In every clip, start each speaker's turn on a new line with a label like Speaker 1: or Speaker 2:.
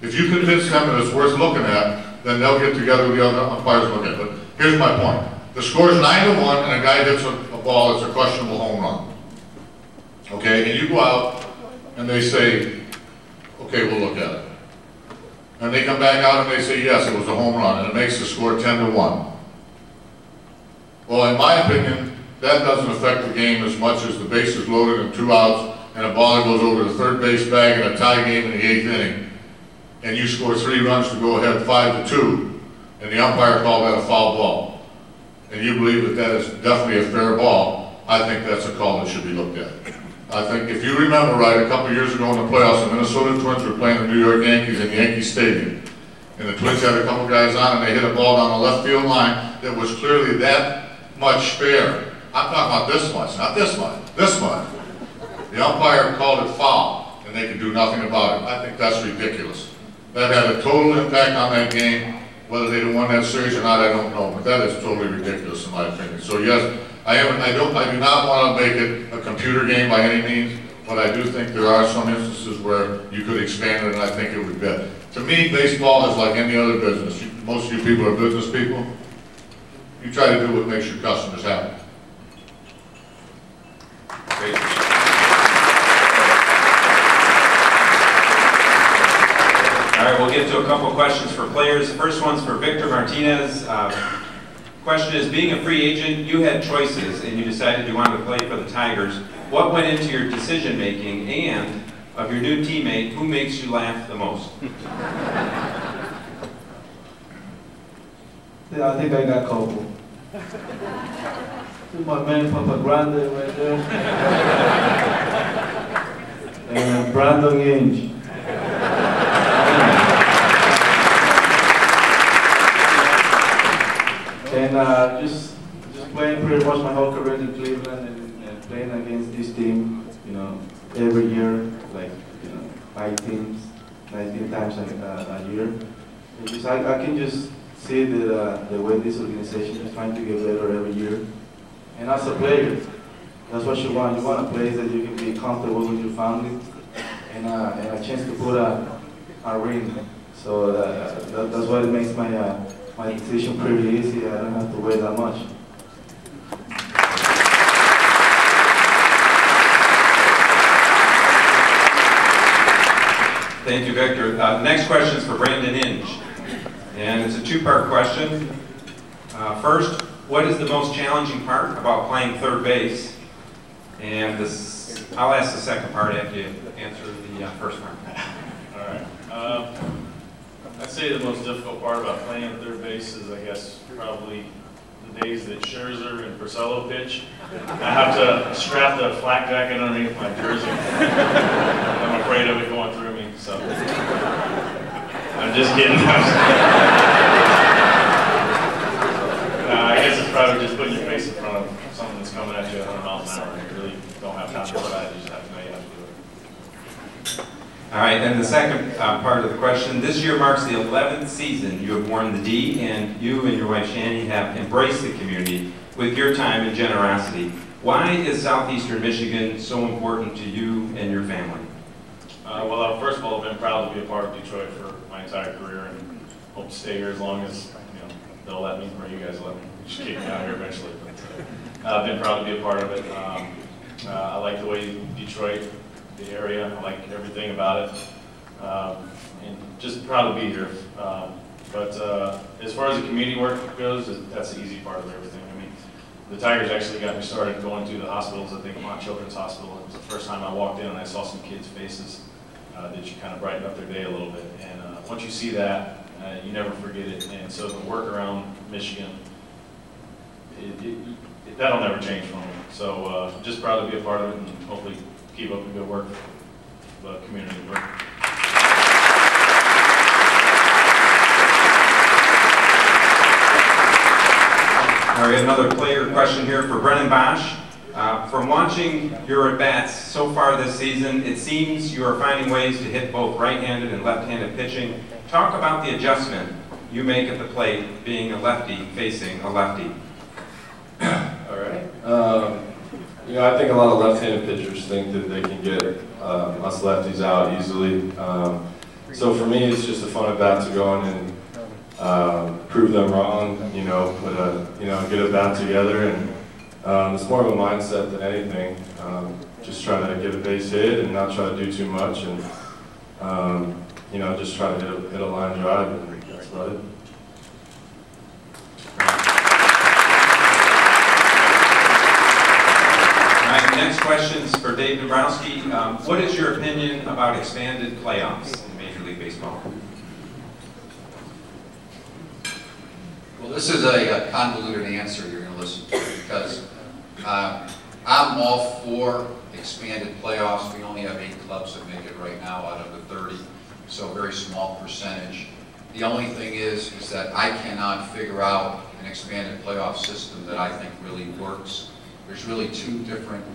Speaker 1: If you convince them that it's worth looking at, then they'll get together with the other umpires and look at it. But here's my point. The score's 9-1 and a guy hits a ball that's a questionable home run. Okay, and you go out and they say, okay, we'll look at it. And they come back out and they say, yes, it was a home run, and it makes the score 10-1. Well, in my opinion, that doesn't affect the game as much as the bases loaded and 2 outs, and a ball goes over the third base bag in a tie game in the 8th inning, and you score 3 runs to go ahead 5-2, and the umpire called that a foul ball, and you believe that that is definitely a fair ball, I think that's a call that should be looked at. I think if you remember right, a couple years ago in the playoffs, the Minnesota Twins were playing the New York Yankees in Yankee Stadium, and the Twins had a couple guys on, and they hit a ball down the left field line that was clearly that much fair. I'm talking about this much, not this much, this much. The umpire called it foul, and they could do nothing about it. I think that's ridiculous. That had a total impact on that game. Whether they'd have won that series or not, I don't know, but that is totally ridiculous in my opinion. So yes, I do not want to make it a computer game by any means, but I do think there are some instances where you could expand it, and I think it would be. To me, baseball is like any other business. Most of you people are business people. You try to do what makes your customers happy.
Speaker 2: Great. All right, we'll get to a couple of questions for players. The first one's for Victor Martinez. Question is, being a free agent, you had choices and you decided you wanted to play for the Tigers. What went into your decision making, and of your new teammate, who makes you laugh the most?
Speaker 3: Yeah, I think I got Coco. My man Papa Grande right there. And Brandon Inge. And just playing pretty much my whole career in Cleveland and playing against this team, you know, every year, like, you know, 19 times a year. Just, I can just see that the way this organization is trying to get better every year. And as a player, that's what you want. You want a place that you can be comfortable with your family and a chance to put a ring. So that's why it makes my decision pretty easy. I don't have to wait that much.
Speaker 2: Thank you, Victor. Next question is for Brandon Inge. And it's a 2-part question. First, what is the most challenging part about playing third base? And I'll ask the second part after you answer the first part.
Speaker 4: All right. I'd say the most difficult part about playing third base is, I guess, probably the days that Scherzer and Porcello pitch. I have to strap the flak jacket underneath my jersey. I'm afraid of it going through me, so. I'm just kidding. I guess it's probably just putting your face in front of something that's coming at you at 100 miles an hour. You really don't have time to decide. You just have to know you have to do it.
Speaker 2: All right, and the second part of the question. This year marks the 11th season you have worn the D, and you and your wife Shani have embraced the community with your time and generosity. Why is Southeastern Michigan so important to you and your family?
Speaker 4: Well, first of all, I've been proud to be a part of Detroit for my entire career, and hope to stay here as long as they'll let me, or you guys let me. Just kick me out here eventually. But I've been proud to be a part of it. I like the way Detroit, the area, I like everything about it, and just proud to be here. But as far as the community work goes, that's the easy part of everything. I mean, the Tigers actually got me started going to the hospitals. I think Mont Children's Hospital. It was the first time I walked in and I saw some kids' faces that you kind of brighten up their day a little bit. And once you see that, you never forget it. And so the work around Michigan, that'll never change for me. So just proud to be a part of it, and hopefully keep up the good work for the community work.
Speaker 2: All right, another player question here for Brennan Boesch. From watching your at-bats so far this season, it seems you are finding ways to hit both right-handed and left-handed pitching. Talk about the adjustment you make at the plate, being a lefty facing a lefty.
Speaker 5: All right. I think a lot of left-handed pitchers think that they can get us lefties out easily. So for me, it's just a fun at-bat to go in and prove them wrong, put get a bat together, and it's more of a mindset than anything. Just try to get a base hit and not try to do too much, and just try to hit a line drive, and that's about it.
Speaker 2: All right, next question's for Dave Dombrowski. What is your opinion about expanded playoffs in Major League Baseball?
Speaker 6: Well, this is a convoluted answer you're going to listen to, because I'm all for expanded playoffs. We only have 8 clubs that make it right now out of the 30, so a very small percentage. The only thing is that I cannot figure out an expanded playoff system that I think really works. There's really 2 different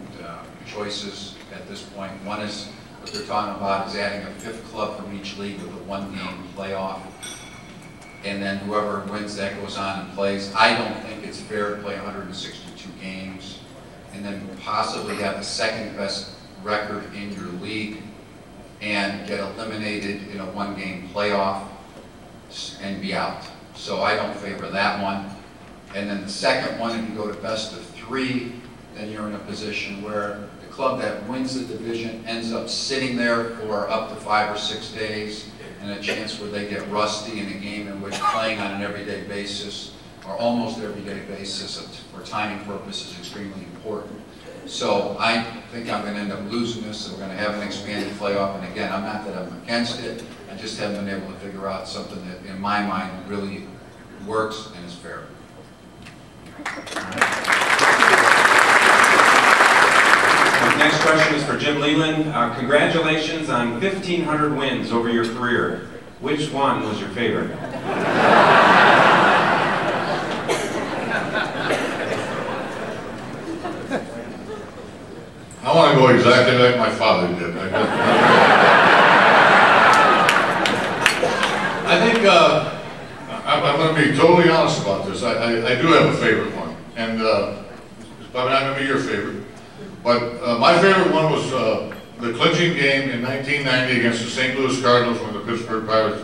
Speaker 6: choices at this point. One is what they're talking about is adding a 5th club from each league with a 1-game playoff, and then whoever wins that goes on and plays. I don't think it's fair to play 162 games and then possibly have the 2nd best record in your league and get eliminated in a 1-game playoff and be out. So I don't favor that one. And then the second one, if you go to best of 3, then you're in a position where the club that wins the division ends up sitting there for up to 5 or 6 days, and a chance where they get rusty in a game in which playing on an everyday basis or almost everyday basis for timing purposes is extremely important. So I think I'm going to end up losing this, so we're going to have an expanded playoff. And again, I'm not that I'm against it, I just haven't been able to figure out something that in my mind really works and is fair.
Speaker 2: Next question is for Jim Leland. Congratulations on 1,500 wins over your career. Which one was your favorite?
Speaker 1: I want to go exactly like my father did. I think I'm going to be totally honest about this. I do have a favorite one, and it's probably not going to be your favorite. But my favorite one was the clinching game in 1990 against the St. Louis Cardinals when the Pittsburgh Pirates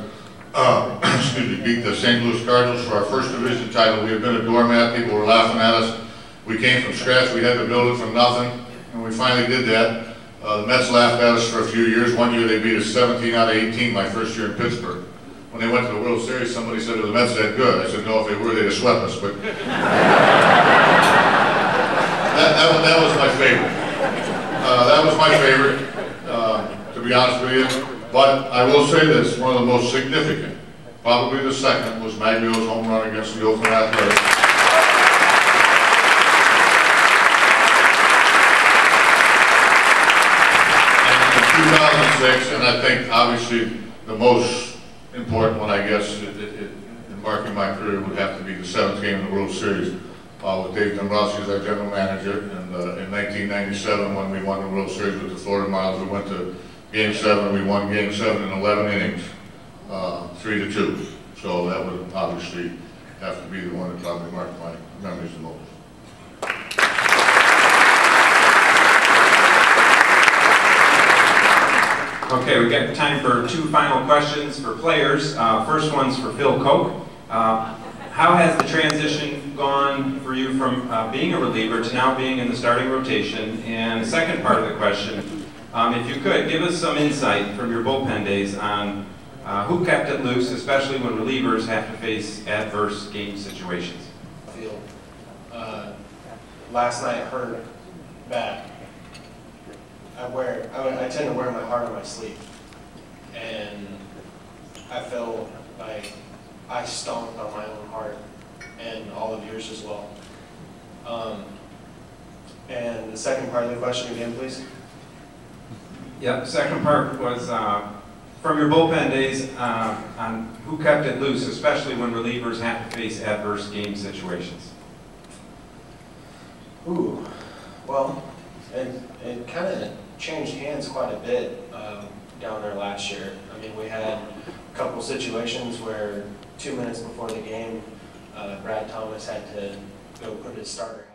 Speaker 1: beat the St. Louis Cardinals for our first division title. We had been a doormat. People were laughing at us. We came from scratch. We had to build it from nothing, and we finally did that. The Mets laughed at us for a few years. One year they beat us 17 out of 18 my first year in Pittsburgh. When they went to the World Series, somebody said, "Are the Mets that good?" I said, "No, if they were, they'd have swept us." But that was my favorite. That was my favorite, to be honest with you. But I will say this, one of the most significant, probably the second, was Maglio's home run against the Oakland Athletics. And in 2006, and I think obviously the most important one, I guess, embarking my career would have to be the 7th game in the World Series. With Dave Dombrowski as our general manager, and in 1997 when we won the World Series with the Florida Miles, we went to Game 7, we won Game 7 in 11 innings, 3-2. So that would obviously have to be the one that probably marked my memories the most.
Speaker 2: Okay, we've got time for 2 final questions for players. First one's for Phil Koch. How has the transition gone for you from being a reliever to now being in the starting rotation? And the second part of the question, if you could, give us some insight from your bullpen days on who kept it loose, especially when relievers have to face adverse game situations.
Speaker 7: Last night hurt bad. I tend to wear my heart on my sleeve, and I feel like I stomped on my own heart, and all of yours as well. And the second part of the question again, please.
Speaker 2: Yeah, the second part was from your bullpen days on who kept it loose, especially when relievers have to face adverse game situations.
Speaker 7: Ooh, well, it kind of changed hands quite a bit down there last year. I mean, we had a couple situations where 2 minutes before the game, Brad Thomas had to go put his starter